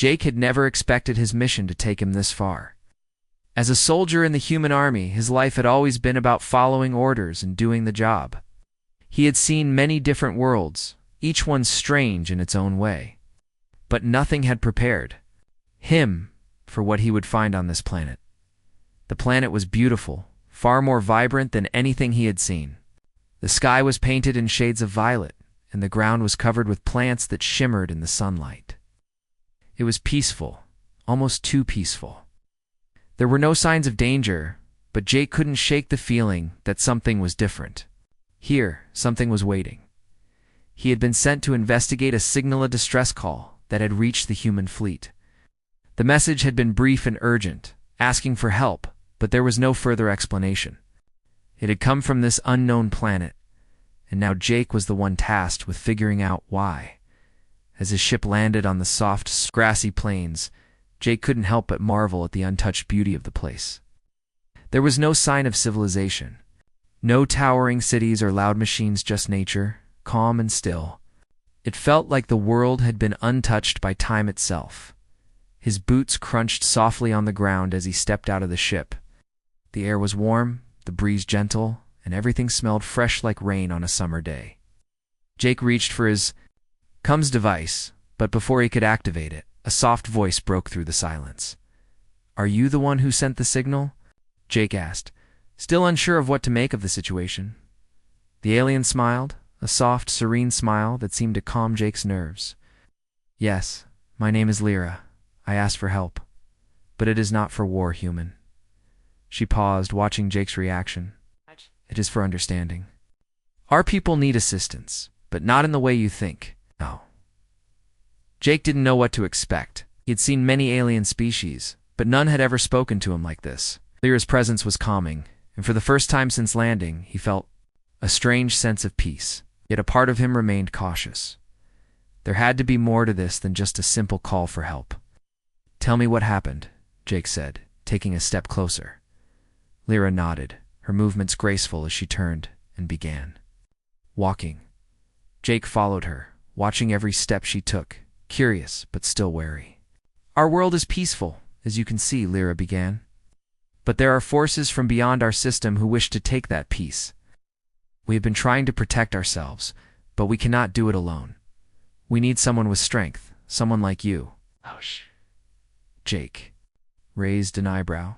Jake had never expected his mission to take him this far. As a soldier in the human army, his life had always been about following orders and doing the job. He had seen many different worlds, each one strange in its own way. But nothing had prepared him for what he would find on this planet. The planet was beautiful, far more vibrant than anything he had seen. The sky was painted in shades of violet, and the ground was covered with plants that shimmered in the sunlight. It was peaceful, almost too peaceful. There were no signs of danger, but Jake couldn't shake the feeling that something was different. Here, something was waiting. He had been sent to investigate a signal distress call that had reached the human fleet. The message had been brief and urgent, asking for help, but there was no further explanation. It had come from this unknown planet, and now Jake was the one tasked with figuring out why. As his ship landed on the soft, grassy plains, Jake couldn't help but marvel at the untouched beauty of the place. There was no sign of civilization. No towering cities or loud machines, just nature, calm and still. It felt like the world had been untouched by time itself. His boots crunched softly on the ground as he stepped out of the ship. The air was warm, the breeze gentle, and everything smelled fresh like rain on a summer day. Jake reached for his comms device, but before he could activate it, a soft voice broke through the silence. "Are you the one who sent the signal?" Jake asked, still unsure of what to make of the situation. The alien smiled, a soft, serene smile that seemed to calm Jake's nerves. "Yes, my name is Lyra. I asked for help. But it is not for war, human." She paused, watching Jake's reaction. "It is for understanding. Our people need assistance, but not in the way you think. No." Jake didn't know what to expect. He had seen many alien species, but none had ever spoken to him like this. Lyra's presence was calming, and for the first time since landing, he felt a strange sense of peace. Yet a part of him remained cautious. There had to be more to this than just a simple call for help. "Tell me what happened," Jake said, taking a step closer. Lyra nodded, her movements graceful as she turned and began walking. Jake followed her, watching every step she took, curious but still wary. "Our world is peaceful, as you can see," Lyra began. "But there are forces from beyond our system who wish to take that peace. We have been trying to protect ourselves, but we cannot do it alone. We need someone with strength, someone like you." Jake raised an eyebrow.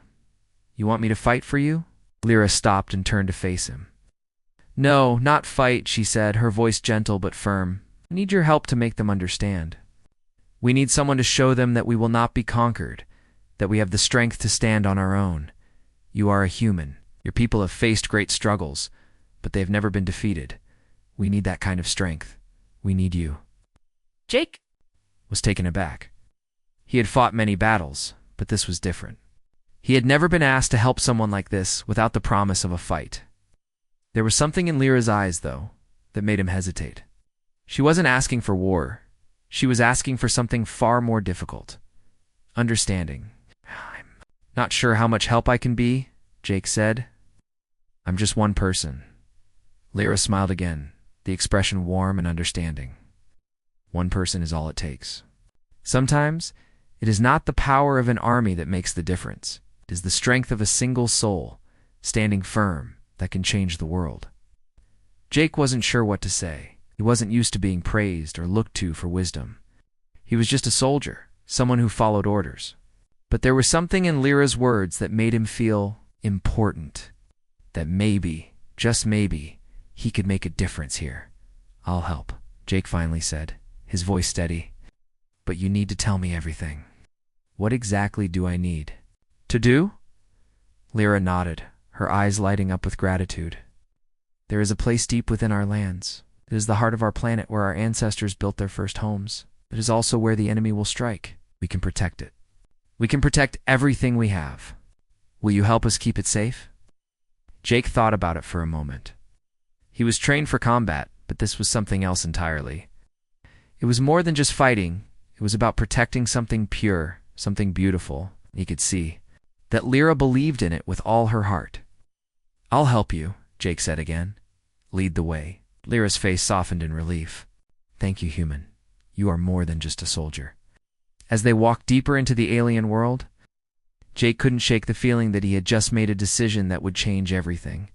"You want me to fight for you?" Lyra stopped and turned to face him. "No, not fight," she said, her voice gentle but firm. "I need your help to make them understand. We need someone to show them that we will not be conquered, that we have the strength to stand on our own. You are a human. Your people have faced great struggles, but they have never been defeated. We need that kind of strength. We need you." Jake was taken aback. He had fought many battles, but this was different. He had never been asked to help someone like this without the promise of a fight. There was something in Lyra's eyes, though, that made him hesitate. She wasn't asking for war. She was asking for something far more difficult. Understanding. "I'm not sure how much help I can be," Jake said. "I'm just one person." Lyra smiled again, the expression warm and understanding. One person is all it takes. Sometimes, it is not the power of an army that makes the difference. It is the strength of a single soul, standing firm, that can change the world. Jake wasn't sure what to say. He wasn't used to being praised or looked to for wisdom. He was just a soldier, someone who followed orders. But there was something in Lyra's words that made him feel important. That maybe, just maybe, he could make a difference here. "I'll help," Jake finally said, his voice steady. "But you need to tell me everything. What exactly do I need to do?" Lyra nodded, her eyes lighting up with gratitude. "There is a place deep within our lands. It is the heart of our planet where our ancestors built their first homes. It is also where the enemy will strike. We can protect it. We can protect everything we have. Will you help us keep it safe?" Jake thought about it for a moment. He was trained for combat, but this was something else entirely. It was more than just fighting. It was about protecting something pure, something beautiful. He could see that Lyra believed in it with all her heart. "I'll help you," Jake said again. "Lead the way." Lyra's face softened in relief. "Thank you, human. You are more than just a soldier." As they walked deeper into the alien world, Jake couldn't shake the feeling that he had just made a decision that would change everything.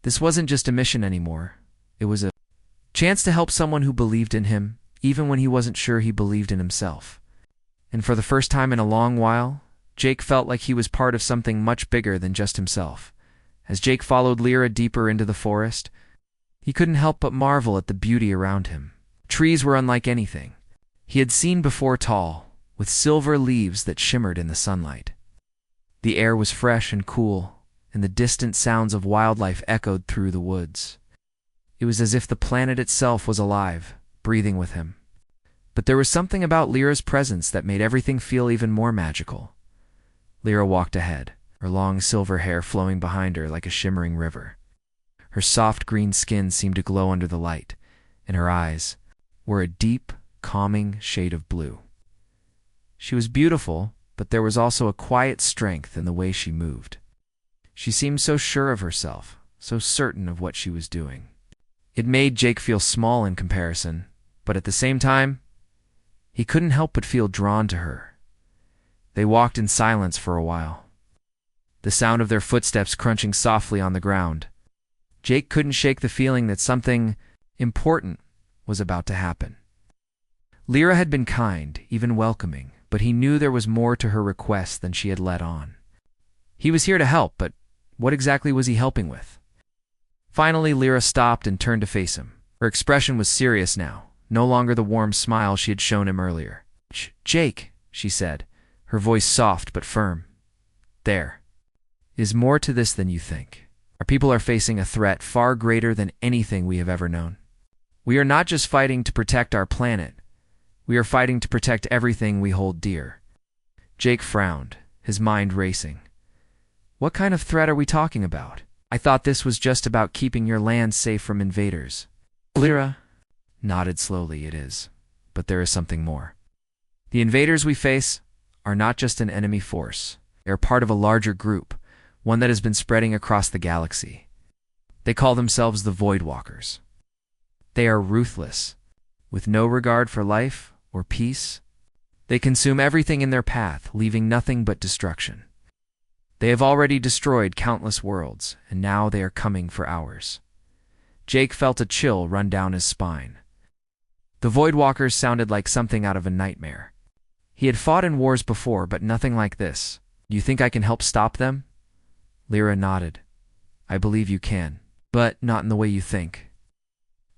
This wasn't just a mission anymore. It was a chance to help someone who believed in him, even when he wasn't sure he believed in himself. And for the first time in a long while, Jake felt like he was part of something much bigger than just himself. As Jake followed Lyra deeper into the forest, he couldn't help but marvel at the beauty around him. Trees were unlike anything he had seen before, tall, with silver leaves that shimmered in the sunlight. The air was fresh and cool, and the distant sounds of wildlife echoed through the woods. It was as if the planet itself was alive, breathing with him. But there was something about Lyra's presence that made everything feel even more magical. Lyra walked ahead, her long silver hair flowing behind her like a shimmering river. Her soft green skin seemed to glow under the light, and her eyes were a deep, calming shade of blue. She was beautiful, but there was also a quiet strength in the way she moved. She seemed so sure of herself, so certain of what she was doing. It made Jake feel small in comparison, but at the same time, he couldn't help but feel drawn to her. They walked in silence for a while, the sound of their footsteps crunching softly on the ground. Jake couldn't shake the feeling that something important was about to happen. Lyra had been kind, even welcoming, but he knew there was more to her request than she had let on. He was here to help, but what exactly was he helping with? Finally, Lyra stopped and turned to face him. Her expression was serious now, no longer the warm smile she had shown him earlier. "Jake," she said, her voice soft but firm. "There is more to this than you think. Our people are facing a threat far greater than anything we have ever known. We are not just fighting to protect our planet. We are fighting to protect everything we hold dear." Jake frowned, his mind racing. "What kind of threat are we talking about? I thought this was just about keeping your land safe from invaders." Lyra nodded slowly. "It is, but there is something more. The invaders we face are not just an enemy force. They are part of a larger group, one that has been spreading across the galaxy. They call themselves the Voidwalkers. They are ruthless, with no regard for life or peace. They consume everything in their path, leaving nothing but destruction. They have already destroyed countless worlds, and now they are coming for ours." Jake felt a chill run down his spine. The Voidwalkers sounded like something out of a nightmare. He had fought in wars before, but nothing like this. "You think I can help stop them?" Lyra nodded. "I believe you can, but not in the way you think.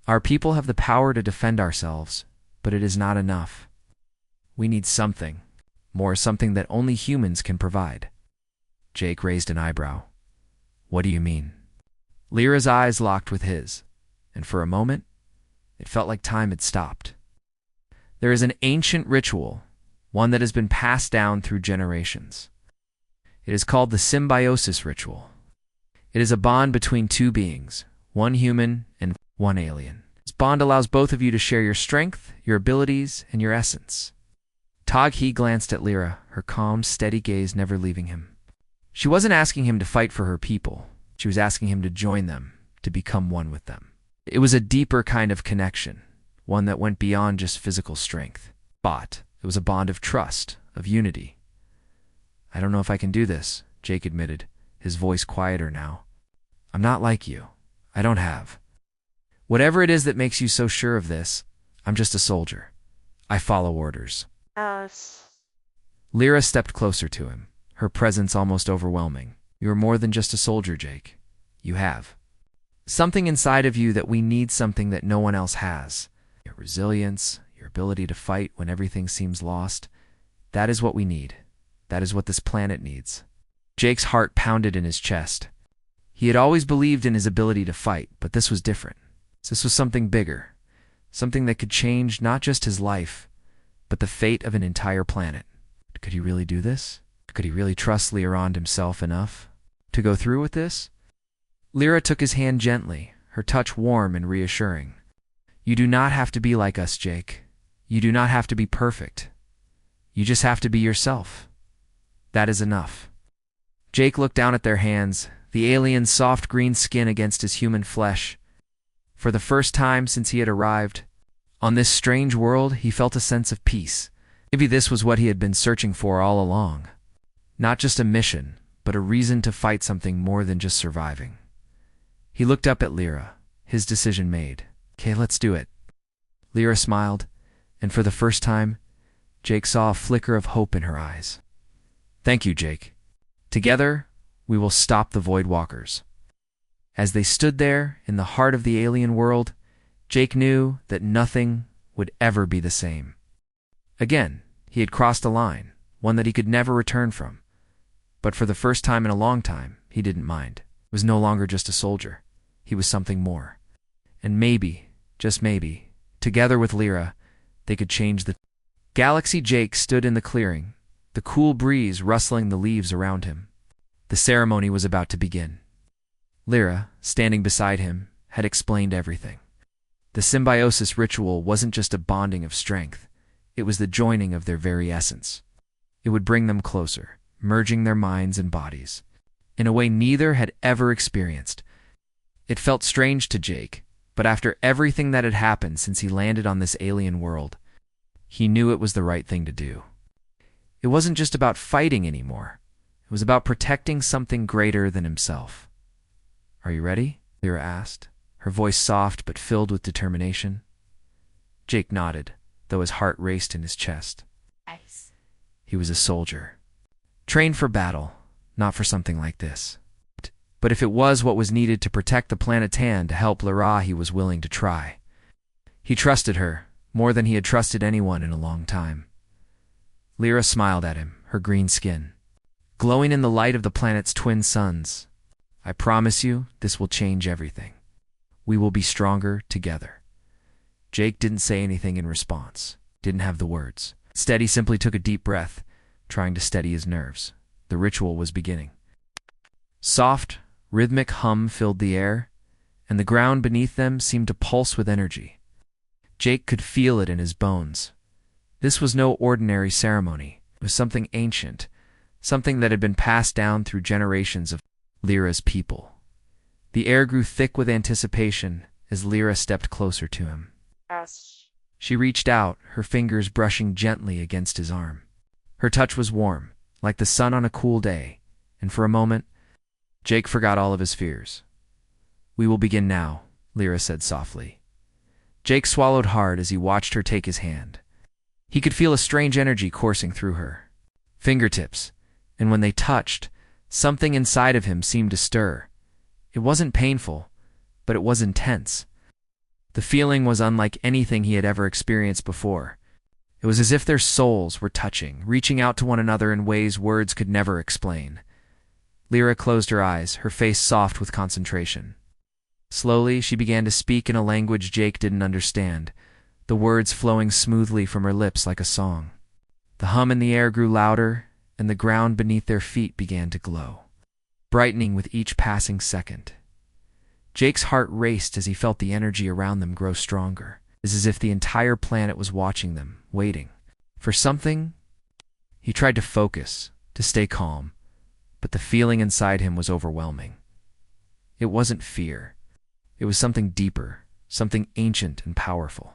Our people have the power to defend ourselves, but it is not enough. We need something more, something that only humans can provide." Jake raised an eyebrow. "What do you mean?" Lyra's eyes locked with his, and for a moment, it felt like time had stopped. "There is an ancient ritual, one that has been passed down through generations. It is called the symbiosis ritual. It is a bond between two beings, one human and one alien. This bond allows both of you to share your strength, your abilities, and your essence." Taghi glanced at Lyra, her calm, steady gaze never leaving him. She wasn't asking him to fight for her people. She was asking him to join them, to become one with them. It was a deeper kind of connection, one that went beyond just physical strength. But it was a bond of trust, of unity. "I don't know if I can do this," Jake admitted, his voice quieter now. "I'm not like you. I don't have. Whatever it is that makes you so sure of this, I'm just a soldier. I follow orders." Lyra stepped closer to him, her presence almost overwhelming. "You are more than just a soldier, Jake. You have something inside of you that we need, something that no one else has. Your resilience, your ability to fight when everything seems lost. That is what we need. That is what this planet needs." Jake's heart pounded in his chest. He had always believed in his ability to fight, but this was different. This was something bigger, something that could change not just his life, but the fate of an entire planet. Could he really do this? Could he really trust Lyra himself enough to go through with this? Lyra took his hand gently, her touch warm and reassuring. "You do not have to be like us, Jake. You do not have to be perfect. You just have to be yourself. That is enough." Jake looked down at their hands, the alien's soft green skin against his human flesh. For the first time since he had arrived on this strange world, he felt a sense of peace, Maybe this was what he had been searching for all along. Not just a mission, but a reason to fight something more than just surviving. He looked up at Lyra, his decision made. "Okay, let's do it." Lyra smiled, and for the first time, Jake saw a flicker of hope in her eyes. "Thank you, Jake. Together, we will stop the Void Walkers." As they stood there in the heart of the alien world, Jake knew that nothing would ever be the same. Again, he had crossed a line, one that he could never return from. But for the first time in a long time, he didn't mind. He was no longer just a soldier. He was something more. And maybe, just maybe, together with Lyra, they could change the galaxy. Jake stood in the clearing, the cool breeze rustling the leaves around him. The ceremony was about to begin. Lyra, standing beside him, had explained everything. The symbiosis ritual wasn't just a bonding of strength. It was the joining of their very essence. It would bring them closer, merging their minds and bodies, in a way neither had ever experienced. It felt strange to Jake, but after everything that had happened since he landed on this alien world, he knew it was the right thing to do. It wasn't just about fighting anymore. It was about protecting something greater than himself. "Are you ready?" Lyra asked, her voice soft but filled with determination. Jake nodded, though his heart raced in his chest. Nice. He was a soldier, trained for battle, not for something like this. But if it was what was needed to protect the planet Tan to help Lyra, he was willing to try. He trusted her, more than he had trusted anyone in a long time. Lyra smiled at him, her green skin glowing in the light of the planet's twin suns. "I promise you, this will change everything. We will be stronger together." Jake didn't say anything in response, didn't have the words. Instead, he simply took a deep breath, trying to steady his nerves. The ritual was beginning. Soft, rhythmic hum filled the air, and the ground beneath them seemed to pulse with energy. Jake could feel it in his bones. This was no ordinary ceremony. It was something ancient, something that had been passed down through generations of Lyra's people. The air grew thick with anticipation as Lyra stepped closer to him. Yes. She reached out, her fingers brushing gently against his arm. Her touch was warm, like the sun on a cool day, and for a moment, Jake forgot all of his fears. "We will begin now," Lyra said softly. Jake swallowed hard as he watched her take his hand. He could feel a strange energy coursing through her fingertips, and when they touched, something inside of him seemed to stir. It wasn't painful, but it was intense. The feeling was unlike anything he had ever experienced before. It was as if their souls were touching, reaching out to one another in ways words could never explain. Lyra closed her eyes, her face soft with concentration. Slowly, she began to speak in a language Jake didn't understand, the words flowing smoothly from her lips like a song. The hum in the air grew louder, and the ground beneath their feet began to glow, brightening with each passing second. Jake's heart raced as he felt the energy around them grow stronger. It was as if the entire planet was watching them, waiting for something. He tried to focus, to stay calm, but the feeling inside him was overwhelming. It wasn't fear. It was something deeper, something ancient and powerful.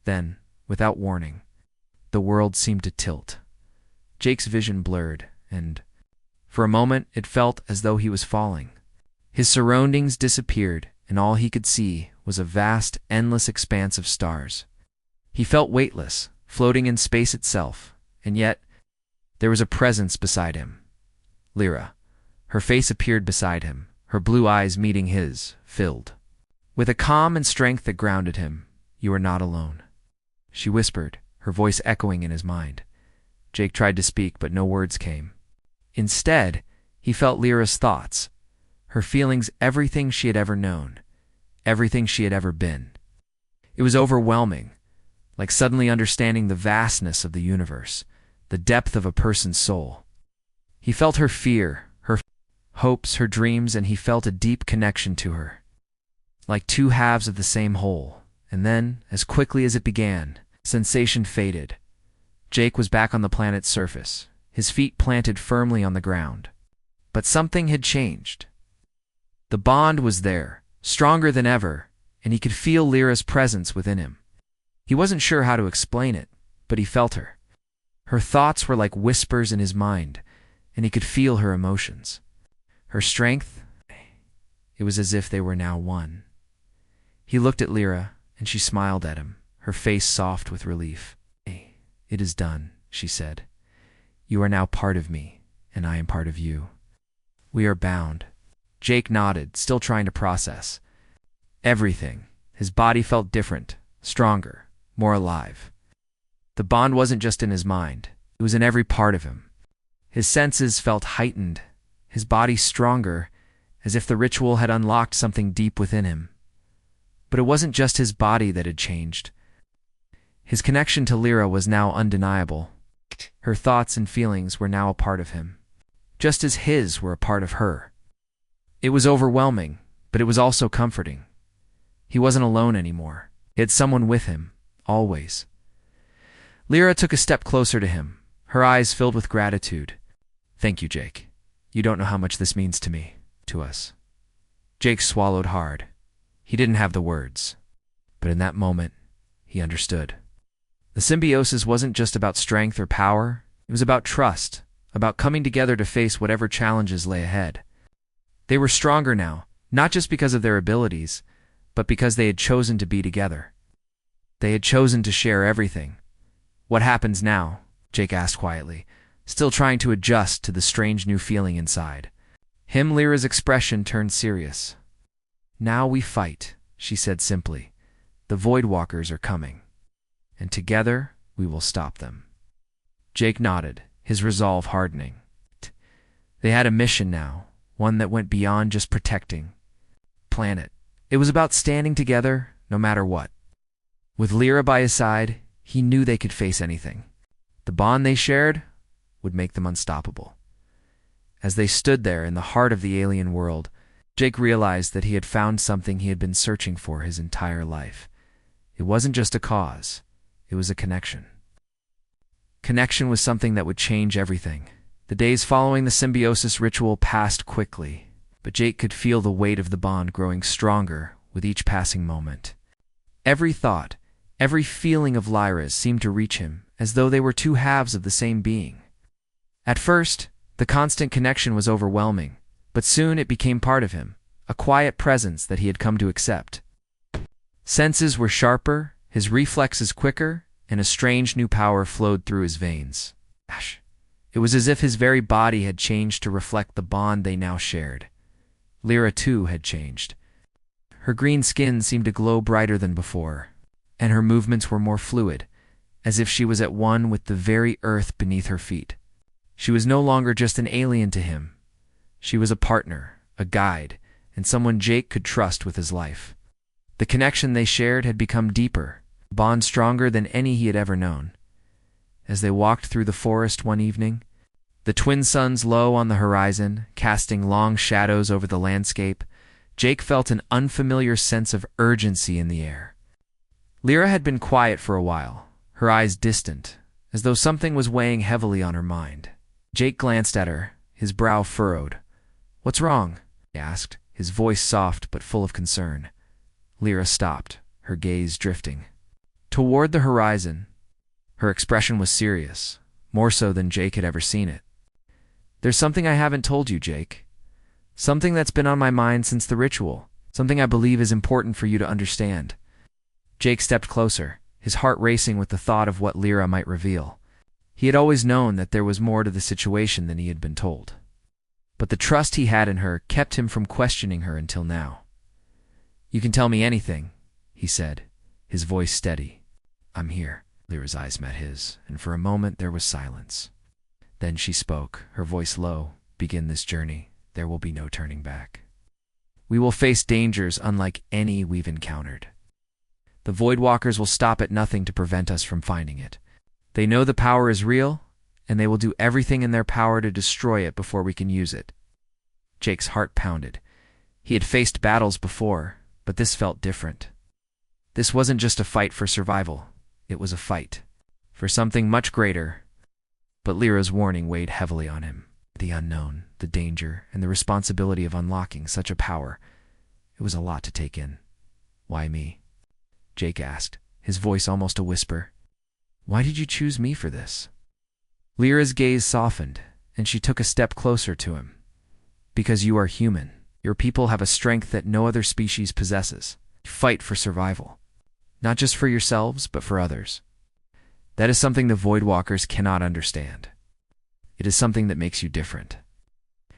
Then, without warning, the world seemed to tilt. Jake's vision blurred, and for a moment it felt as though he was falling. His surroundings disappeared, and all he could see was a vast, endless expanse of stars. He felt weightless, floating in space itself, and yet there was a presence beside him. Lyra. Her face appeared beside him, her blue eyes meeting his, filled with a calm and strength that grounded him. "You are not alone," she whispered, her voice echoing in his mind. Jake tried to speak, but no words came. Instead, he felt Lyra's thoughts, her feelings, everything she had ever known, everything she had ever been. It was overwhelming, like suddenly understanding the vastness of the universe, the depth of a person's soul. He felt her fear, her hopes, her dreams, and he felt a deep connection to her, like two halves of the same whole. And then, as quickly as it began, sensation faded. Jake was back on the planet's surface, his feet planted firmly on the ground. But something had changed. The bond was there, stronger than ever, and he could feel Lyra's presence within him. He wasn't sure how to explain it, but he felt her. Her thoughts were like whispers in his mind, and he could feel her emotions. Her strength, it was as if they were now one. He looked at Lyra, and she smiled at him, her face soft with relief. "It is done," she said. "You are now part of me, and I am part of you. We are bound." Jake nodded, still trying to process everything. His body felt different, stronger, more alive. The bond wasn't just in his mind, it was in every part of him. His senses felt heightened, his body stronger, as if the ritual had unlocked something deep within him. But it wasn't just his body that had changed. His connection to Lyra was now undeniable. Her thoughts and feelings were now a part of him, just as his were a part of her. It was overwhelming, but it was also comforting. He wasn't alone anymore. He had someone with him, always. Lyra took a step closer to him, her eyes filled with gratitude. "Thank you, Jake. You don't know how much this means to me, to us." Jake swallowed hard. He didn't have the words, but in that moment, he understood. The symbiosis wasn't just about strength or power, it was about trust, about coming together to face whatever challenges lay ahead. They were stronger now, not just because of their abilities, but because they had chosen to be together. They had chosen to share everything. "What happens now?" Jake asked quietly, still trying to adjust to the strange new feeling inside. Lyra's expression turned serious. "Now we fight," she said simply. "The Void Walkers are coming, and together we will stop them." Jake nodded, his resolve hardening. They had a mission now, one that went beyond just protecting planet. It was about standing together, no matter what. With Lyra by his side, he knew they could face anything. The bond they shared would make them unstoppable. As they stood there in the heart of the alien world, Jake realized that he had found something he had been searching for his entire life. It wasn't just a cause, it was a connection. Connection was something that would change everything. The days following the symbiosis ritual passed quickly, but Jake could feel the weight of the bond growing stronger with each passing moment. Every thought, every feeling of Lyra's seemed to reach him, as though they were two halves of the same being. At first, the constant connection was overwhelming, but soon it became part of him, a quiet presence that he had come to accept. Senses were sharper, his reflexes quicker, and a strange new power flowed through his veins. It was as if his very body had changed to reflect the bond they now shared. Lyra, too, had changed. Her green skin seemed to glow brighter than before, and her movements were more fluid, as if she was at one with the very earth beneath her feet. She was no longer just an alien to him. She was a partner, a guide, and someone Jake could trust with his life. The connection they shared had become deeper, a bond stronger than any he had ever known. As they walked through the forest one evening, the twin suns low on the horizon, casting long shadows over the landscape, Jake felt an unfamiliar sense of urgency in the air. Lyra had been quiet for a while, her eyes distant, as though something was weighing heavily on her mind. Jake glanced at her, his brow furrowed. "What's wrong?" he asked, his voice soft but full of concern. Lyra stopped, her gaze drifting toward the horizon. Her expression was serious, more so than Jake had ever seen it. "There's something I haven't told you, Jake. Something that's been on my mind since the ritual. Something I believe is important for you to understand." Jake stepped closer, his heart racing with the thought of what Lyra might reveal. He had always known that there was more to the situation than he had been told. But the trust he had in her kept him from questioning her until now. "You can tell me anything," he said, his voice steady. "I'm here." Lyra's eyes met his, and for a moment there was silence. Then she spoke, her voice low. "Begin this journey. There will be no turning back. We will face dangers unlike any we've encountered. The Void Walkers will stop at nothing to prevent us from finding it. They know the power is real, and they will do everything in their power to destroy it before we can use it." Jake's heart pounded. He had faced battles before, but this felt different. This wasn't just a fight for survival. It was a fight for something much greater. But Lyra's warning weighed heavily on him. The unknown, the danger, and the responsibility of unlocking such a power. It was a lot to take in. "Why me?" Jake asked, his voice almost a whisper. "Why did you choose me for this?" Lyra's gaze softened, and she took a step closer to him. Because you are human. Your people have a strength that no other species possesses. You fight for survival. Not just for yourselves, but for others. That is something the Voidwalkers cannot understand. It is something that makes you different.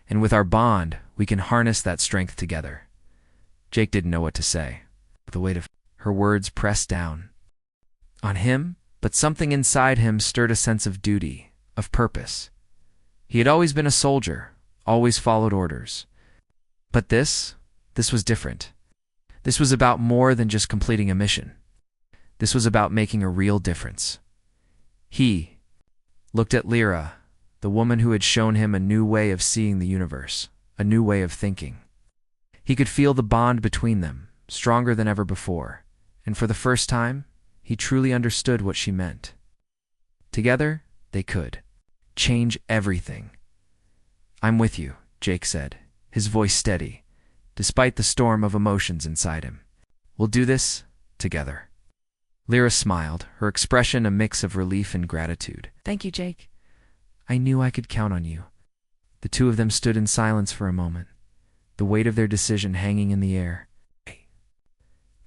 And with our bond, we can harness that strength together. Jake didn't know what to say. The weight of her words pressed down on him, but something inside him stirred a sense of duty, of purpose. He had always been a soldier, always followed orders. But this was different. This was about more than just completing a mission. This was about making a real difference. He looked at Lyra, the woman who had shown him a new way of seeing the universe, a new way of thinking. He could feel the bond between them, stronger than ever before, and for the first time, he truly understood what she meant. Together, they could change everything. I'm with you, Jake said, his voice steady, despite the storm of emotions inside him. We'll do this together. Lyra smiled, her expression a mix of relief and gratitude. Thank you, Jake. I knew I could count on you. The two of them stood in silence for a moment, the weight of their decision hanging in the air.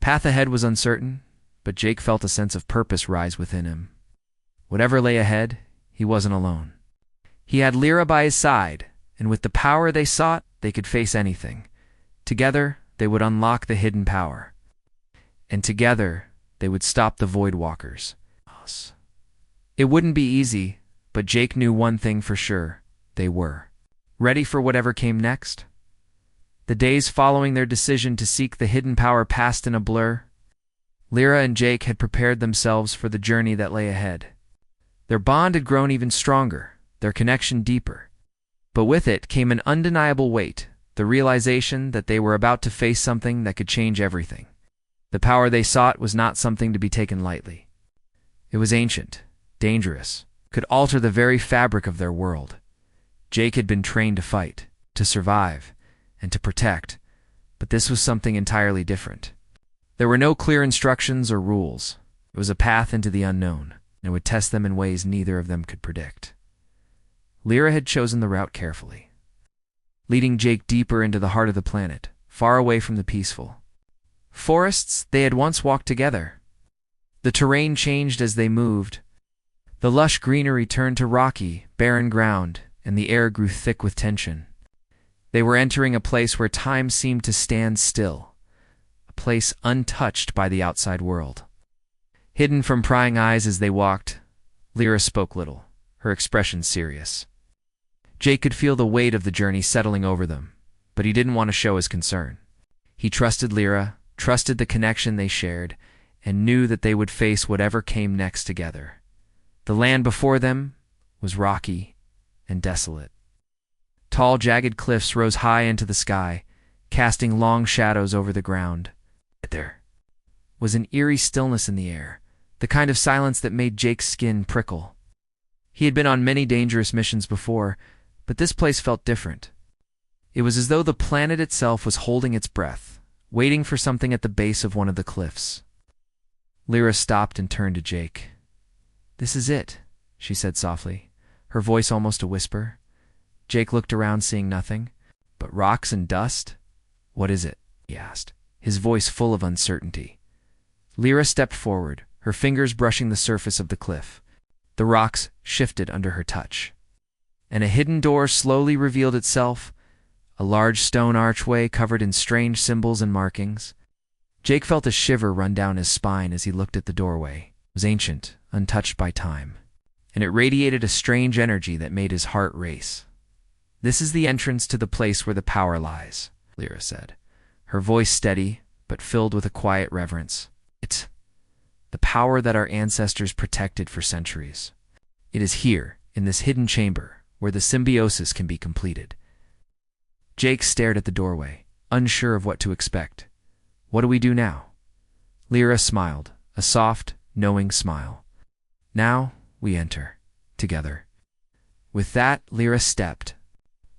Path ahead was uncertain, but Jake felt a sense of purpose rise within him. Whatever lay ahead, he wasn't alone. He had Lyra by his side, and with the power they sought, they could face anything. Together, they would unlock the hidden power. And together, they would stop the Voidwalkers. It wouldn't be easy, but Jake knew one thing for sure. They were ready for whatever came next. The days following their decision to seek the hidden power passed in a blur. Lyra and Jake had prepared themselves for the journey that lay ahead. Their bond had grown even stronger, their connection deeper. But with it came an undeniable weight, the realization that they were about to face something that could change everything. The power they sought was not something to be taken lightly. It was ancient, dangerous, could alter the very fabric of their world. Jake had been trained to fight, to survive, and to protect, but this was something entirely different. There were no clear instructions or rules. It was a path into the unknown, and it would test them in ways neither of them could predict. Lyra had chosen the route carefully, leading Jake deeper into the heart of the planet, far away from the peaceful forests they had once walked together. The terrain changed as they moved. The lush greenery turned to rocky, barren ground, and the air grew thick with tension. They were entering a place where time seemed to stand still, a place untouched by the outside world. Hidden from prying eyes as they walked, Lyra spoke little, her expression serious. Jake could feel the weight of the journey settling over them, but he didn't want to show his concern. He trusted Lyra, trusted the connection they shared, and knew that they would face whatever came next together. The land before them was rocky and desolate. Tall, jagged cliffs rose high into the sky, casting long shadows over the ground. There was an eerie stillness in the air, the kind of silence that made Jake's skin prickle. He had been on many dangerous missions before, but this place felt different. It was as though the planet itself was holding its breath, waiting for something at the base of one of the cliffs. Lyra stopped and turned to Jake. "This is it," she said softly, her voice almost a whisper. Jake looked around, seeing nothing. "But rocks and dust? What is it?" he asked, his voice full of uncertainty. Lyra stepped forward, her fingers brushing the surface of the cliff. The rocks shifted under her touch, and a hidden door slowly revealed itself, a large stone archway covered in strange symbols and markings. Jake felt a shiver run down his spine as he looked at the doorway. It was ancient, untouched by time, and it radiated a strange energy that made his heart race. "This is the entrance to the place where the power lies," Lyra said, her voice steady but filled with a quiet reverence. "It's the power that our ancestors protected for centuries. It is here, in this hidden chamber, where the symbiosis can be completed." Jake stared at the doorway, unsure of what to expect. "What do we do now?" Lyra smiled, a soft, knowing smile. "Now we enter, together." With that, Lyra stepped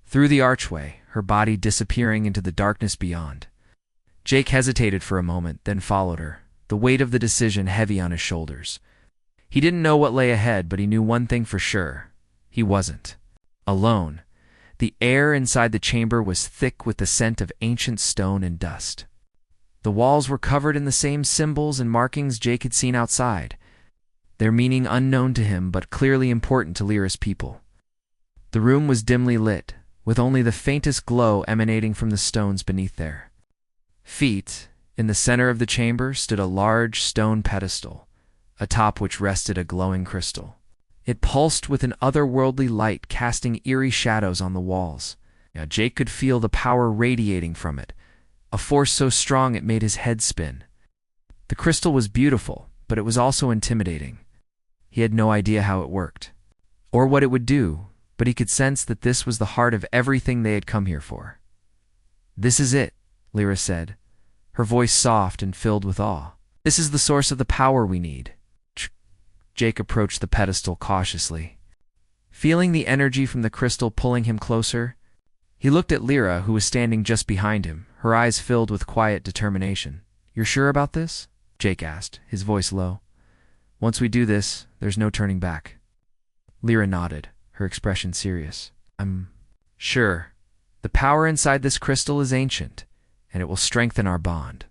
through the archway, her body disappearing into the darkness beyond. Jake hesitated for a moment, then followed her, the weight of the decision heavy on his shoulders. He didn't know what lay ahead, but he knew one thing for sure. He wasn't alone. The air inside the chamber was thick with the scent of ancient stone and dust. The walls were covered in the same symbols and markings Jake had seen outside, their meaning unknown to him but clearly important to Lyra's people. The room was dimly lit, with only the faintest glow emanating from the stones beneath their feet. In the center of the chamber stood a large stone pedestal, atop which rested a glowing crystal. It pulsed with an otherworldly light, casting eerie shadows on the walls. Jake could feel the power radiating from it, a force so strong it made his head spin. The crystal was beautiful, but it was also intimidating. He had no idea how it worked, or what it would do, but he could sense that this was the heart of everything they had come here for. "This is it," Lyra said, her voice soft and filled with awe. "This is the source of the power we need." Jake approached the pedestal cautiously. Feeling the energy from the crystal pulling him closer, he looked at Lyra, who was standing just behind him, her eyes filled with quiet determination. "You're sure about this?" Jake asked, his voice low. "Once we do this, there's no turning back." Lyra nodded, her expression serious. "I'm sure. The power inside this crystal is ancient, and it will strengthen our bond.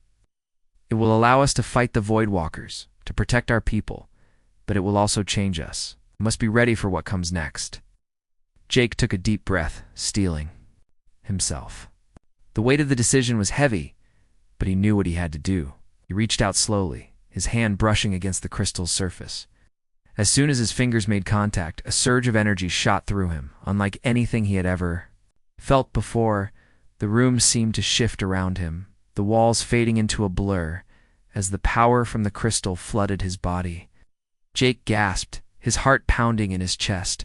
It will allow us to fight the Void Walkers, to protect our people, but it will also change us. We must be ready for what comes next." Jake took a deep breath, steeling himself. The weight of the decision was heavy, but he knew what he had to do. He reached out slowly, his hand brushing against the crystal's surface. As soon as his fingers made contact, a surge of energy shot through him, unlike anything he had ever felt before. The room seemed to shift around him, the walls fading into a blur, as the power from the crystal flooded his body. Jake gasped, his heart pounding in his chest.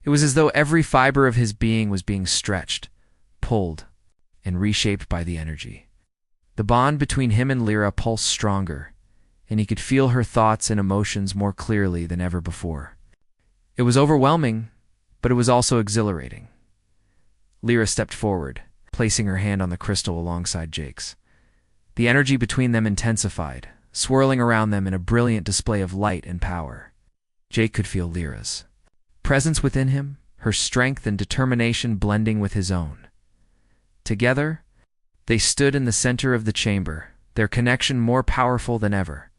It was as though every fiber of his being was being stretched, pulled, and reshaped by the energy. The bond between him and Lyra pulsed stronger, and he could feel her thoughts and emotions more clearly than ever before. It was overwhelming, but it was also exhilarating. Lyra stepped forward, placing her hand on the crystal alongside Jake's. The energy between them intensified, swirling around them in a brilliant display of light and power. Jake could feel Lyra's presence within him, her strength and determination blending with his own. Together, they stood in the center of the chamber, their connection more powerful than ever.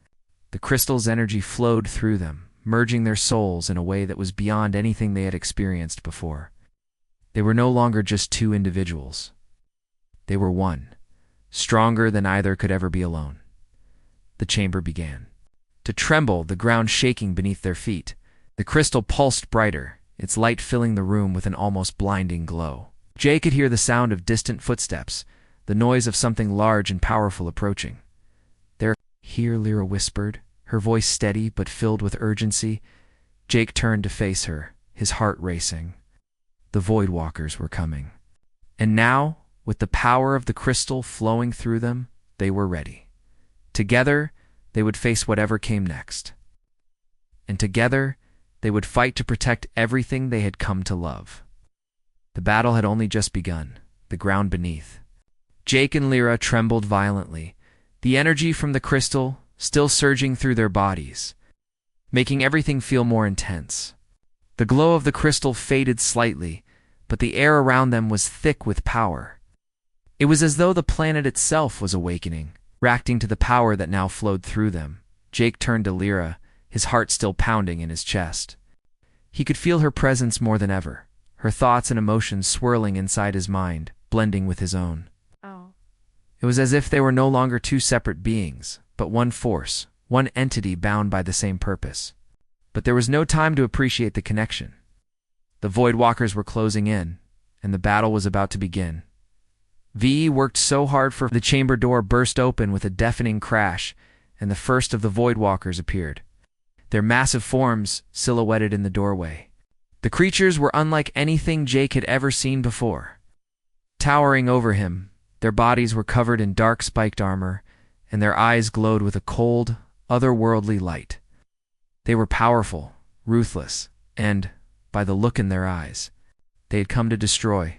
The crystal's energy flowed through them, merging their souls in a way that was beyond anything they had experienced before. They were no longer just two individuals. They were one, stronger than either could ever be alone. The chamber began to tremble, the ground shaking beneath their feet. The crystal pulsed brighter, its light filling the room with an almost blinding glow. Jay could hear the sound of distant footsteps, the noise of something large and powerful approaching. "They're here," Lyra whispered, her voice steady but filled with urgency. Jake turned to face her, his heart racing. The Void Walkers were coming. And now, with the power of the crystal flowing through them, they were ready. Together, they would face whatever came next. And together, they would fight to protect everything they had come to love. The battle had only just begun, the ground beneath. Jake and Lyra trembled violently, the energy from the crystal still surging through their bodies, making everything feel more intense. The glow of the crystal faded slightly, but the air around them was thick with power. It was as though the planet itself was awakening, reacting to the power that now flowed through them. Jake turned to Lyra, his heart still pounding in his chest. He could feel her presence more than ever, her thoughts and emotions swirling inside his mind, blending with his own. It was as if they were no longer two separate beings, but one force, one entity bound by the same purpose. But there was no time to appreciate the connection. The Void Walkers were closing in, and the battle was about to begin. VE worked so hard for the chamber door burst open with a deafening crash, and the first of the Void Walkers appeared, their massive forms silhouetted in the doorway. The creatures were unlike anything Jake had ever seen before. Towering over him, their bodies were covered in dark spiked armor, and their eyes glowed with a cold, otherworldly light. They were powerful, ruthless, and, by the look in their eyes, they had come to destroy.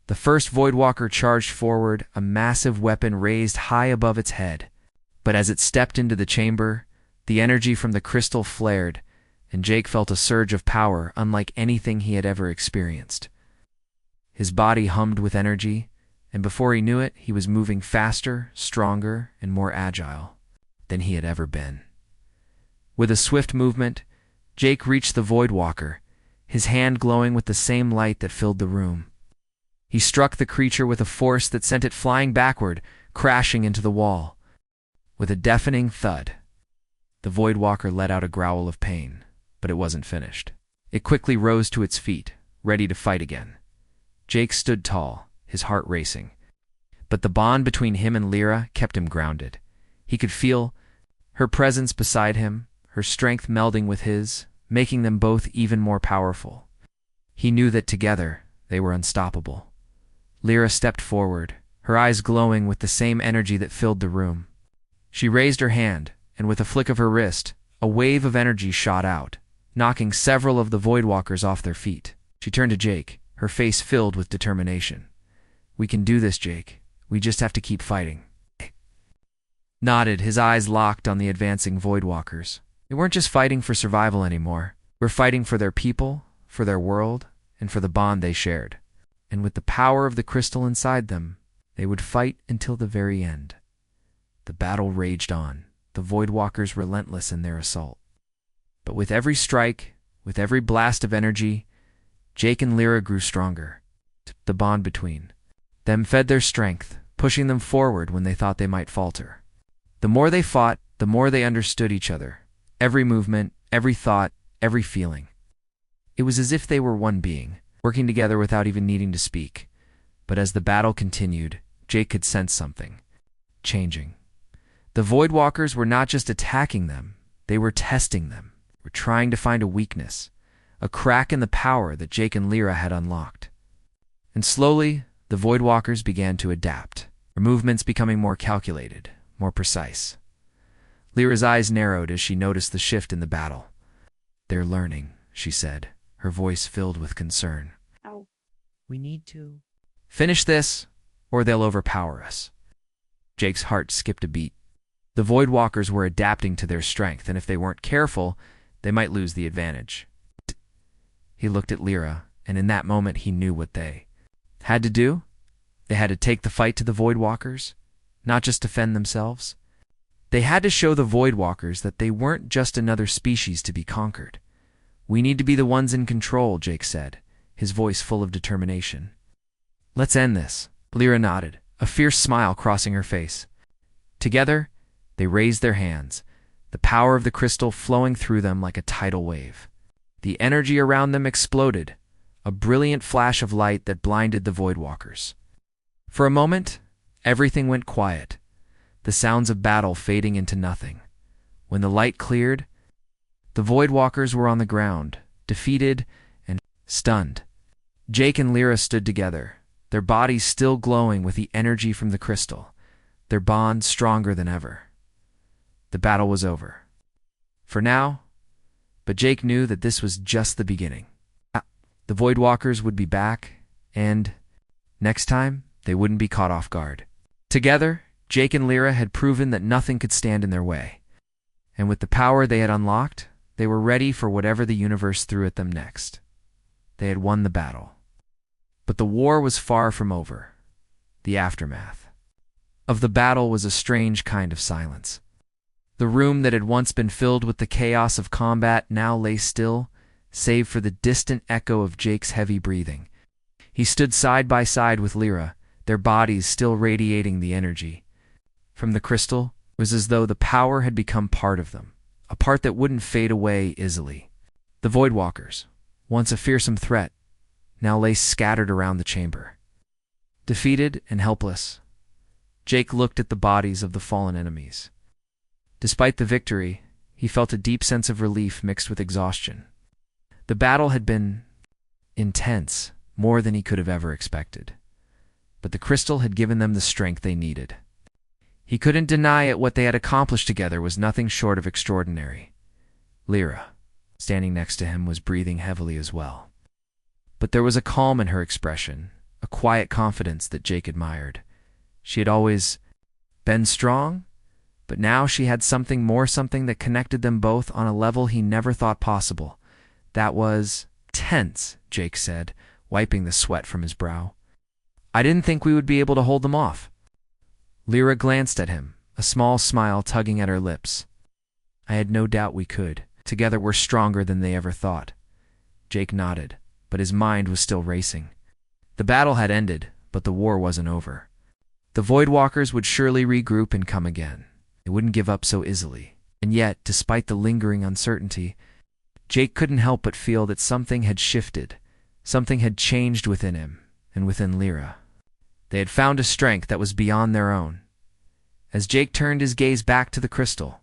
The first Voidwalker charged forward, a massive weapon raised high above its head. But as it stepped into the chamber, the energy from the crystal flared, and Jake felt a surge of power unlike anything he had ever experienced. His body hummed with energy, and before he knew it, he was moving faster, stronger, and more agile than he had ever been. With a swift movement, Jake reached the Voidwalker, his hand glowing with the same light that filled the room. He struck the creature with a force that sent it flying backward, crashing into the wall. With a deafening thud, the Voidwalker let out a growl of pain, but it wasn't finished. It quickly rose to its feet, ready to fight again. Jake stood tall, his heart racing. But the bond between him and Lyra kept him grounded. He could feel her presence beside him, her strength melding with his, making them both even more powerful. He knew that together they were unstoppable. Lyra stepped forward, her eyes glowing with the same energy that filled the room. She raised her hand, and with a flick of her wrist, a wave of energy shot out, knocking several of the Voidwalkers off their feet. She turned to Jake, her face filled with determination. "We can do this, Jake. We just have to keep fighting." Nodded, his eyes locked on the advancing Voidwalkers. They weren't just fighting for survival anymore. We're fighting for their people, for their world, and for the bond they shared. And with the power of the crystal inside them, they would fight until the very end. The battle raged on, the Voidwalkers relentless in their assault. But with every strike, with every blast of energy, Jake and Lyra grew stronger. The bond between them fed their strength, pushing them forward when they thought they might falter. The more they fought, the more they understood each other. Every movement, every thought, every feeling. It was as if they were one being, working together without even needing to speak. But as the battle continued, Jake could sense something changing. The Voidwalkers were not just attacking them, they were testing them, were trying to find a weakness, a crack in the power that Jake and Lyra had unlocked. And slowly, the Voidwalkers began to adapt, their movements becoming more calculated, more precise. Lyra's eyes narrowed as she noticed the shift in the battle. "They're learning," she said, her voice filled with concern. "Oh, "We need to finish this, or they'll overpower us." Jake's heart skipped a beat. The Voidwalkers were adapting to their strength, and if they weren't careful, they might lose the advantage. He looked at Lyra, and in that moment he knew what they had to do. They had to take the fight to the Voidwalkers, not just defend themselves. They had to show the Voidwalkers that they weren't just another species to be conquered. "We need to be the ones in control," Jake said, his voice full of determination. "Let's end this." Lyra nodded, a fierce smile crossing her face. Together, they raised their hands, the power of the crystal flowing through them like a tidal wave. The energy around them exploded, a brilliant flash of light that blinded the Voidwalkers. For a moment, everything went quiet, the sounds of battle fading into nothing. When the light cleared, the Voidwalkers were on the ground, defeated and stunned. Jake and Lyra stood together, their bodies still glowing with the energy from the crystal, their bond stronger than ever. The battle was over. For now, but Jake knew that this was just the beginning. The Voidwalkers would be back, and next time, they wouldn't be caught off guard. Together, Jake and Lyra had proven that nothing could stand in their way. And with the power they had unlocked, they were ready for whatever the universe threw at them next. They had won the battle. But the war was far from over. The aftermath of the battle was a strange kind of silence. The room that had once been filled with the chaos of combat now lay still, save for the distant echo of Jake's heavy breathing. He stood side by side with Lyra, their bodies still radiating the energy. From the crystal, it was as though the power had become part of them, a part that wouldn't fade away easily. The Voidwalkers, once a fearsome threat, now lay scattered around the chamber. Defeated and helpless, Jake looked at the bodies of the fallen enemies. Despite the victory, he felt a deep sense of relief mixed with exhaustion. The battle had been intense, more than he could have ever expected. But the crystal had given them the strength they needed. He couldn't deny it, what they had accomplished together was nothing short of extraordinary. Lyra, standing next to him, was breathing heavily as well. But there was a calm in her expression, a quiet confidence that Jake admired. She had always been strong, But now she had something more, something that connected them both on a level he never thought possible. That was tense, Jake said, wiping the sweat from his brow. I didn't think we would be able to hold them off. Lyra glanced at him, a small smile tugging at her lips. I had no doubt we could. Together we're stronger than they ever thought. Jake nodded, but his mind was still racing. The battle had ended, but the war wasn't over. The Voidwalkers would surely regroup and come again. They wouldn't give up so easily. And yet, despite the lingering uncertainty, Jake couldn't help but feel that something had shifted. Something had changed within him and within Lyra. They had found a strength that was beyond their own. As Jake turned his gaze back to the crystal,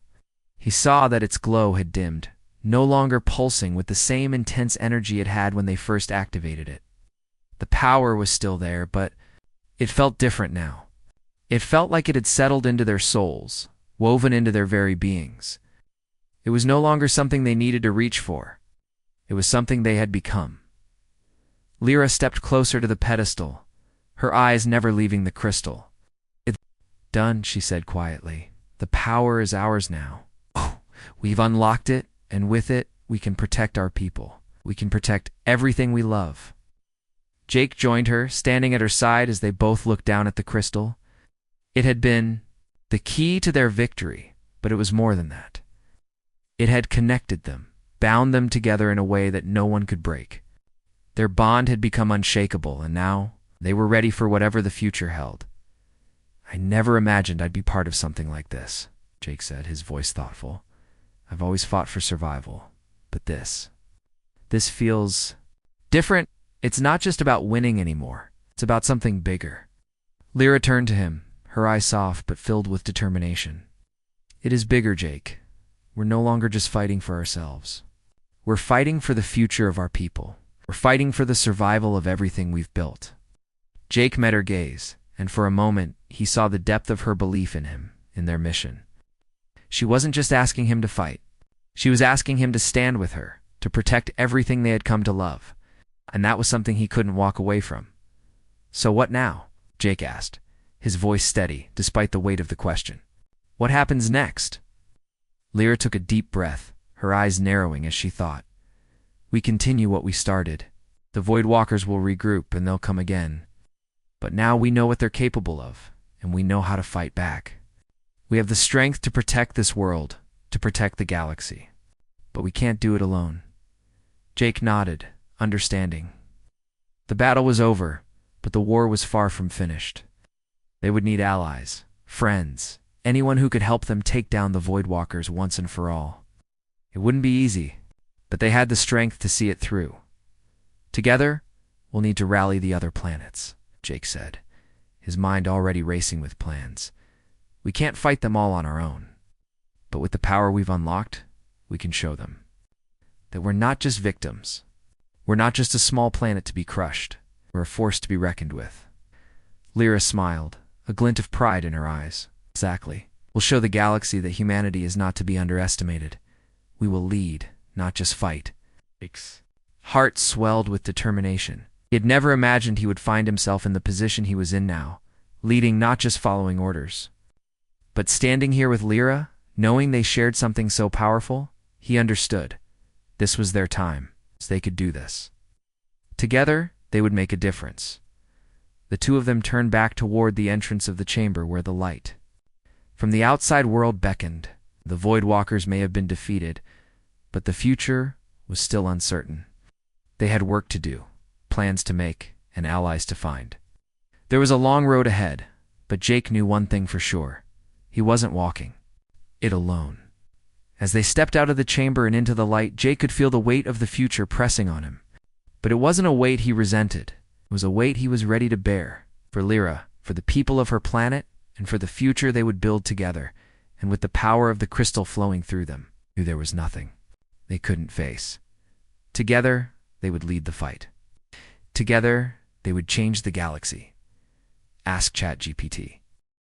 he saw that its glow had dimmed, no longer pulsing with the same intense energy it had when they first activated it. The power was still there, but it felt different now. It felt like it had settled into their souls, woven into their very beings. It was no longer something they needed to reach for. It was something they had become. Lyra stepped closer to the pedestal, her eyes never leaving the crystal. It's done, she said quietly. The power is ours now. We've unlocked it, and with it, we can protect our people. We can protect everything we love. Jake joined her, standing at her side as they both looked down at the crystal. It had been the key to their victory, but it was more than that. It had connected them, bound them together in a way that no one could break. Their bond had become unshakable, and now they were ready for whatever the future held. I never imagined I'd be part of something like this, Jake said, his voice thoughtful. I've always fought for survival, but this feels different. It's not just about winning anymore. It's about something bigger. Lyra turned to him, her eyes soft but filled with determination. It is bigger, Jake. We're no longer just fighting for ourselves. We're fighting for the future of our people. We're fighting for the survival of everything we've built. Jake met her gaze, and for a moment he saw the depth of her belief in him, in their mission. She wasn't just asking him to fight. She was asking him to stand with her, to protect everything they had come to love. And that was something he couldn't walk away from. So what now? Jake asked, his voice steady, despite the weight of the question. What happens next? Lyra took a deep breath, her eyes narrowing as she thought. We continue what we started. The Voidwalkers will regroup and they'll come again. But now we know what they're capable of, and we know how to fight back. We have the strength to protect this world, to protect the galaxy. But we can't do it alone. Jake nodded, understanding. The battle was over, but the war was far from finished. They would need allies, friends, anyone who could help them take down the Voidwalkers once and for all. It wouldn't be easy, but they had the strength to see it through. Together, we'll need to rally the other planets, Jake said, his mind already racing with plans. We can't fight them all on our own, but with the power we've unlocked, we can show them that we're not just victims. We're not just a small planet to be crushed. We're a force to be reckoned with. Lyra smiled, a glint of pride in her eyes. Exactly. We'll show the galaxy that humanity is not to be underestimated. We will lead, not just fight. Jake's heart swelled with determination. He had never imagined he would find himself in the position he was in now, leading, not just following orders. But standing here with Lyra, knowing they shared something so powerful, he understood. This was their time. They could do this. Together, they would make a difference. The two of them turned back toward the entrance of the chamber where the light from the outside world beckoned. The Voidwalkers may have been defeated, but the future was still uncertain. They had work to do, plans to make, and allies to find. There was a long road ahead, but Jake knew one thing for sure. He wasn't walking it alone. As they stepped out of the chamber and into the light, Jake could feel the weight of the future pressing on him. But it wasn't a weight he resented. It was a weight he was ready to bear, for Lyra, for the people of her planet, and for the future they would build together, and with the power of the crystal flowing through them, knew there was nothing they couldn't face. Together, they would lead the fight. Together, they would change the galaxy. Ask ChatGPT.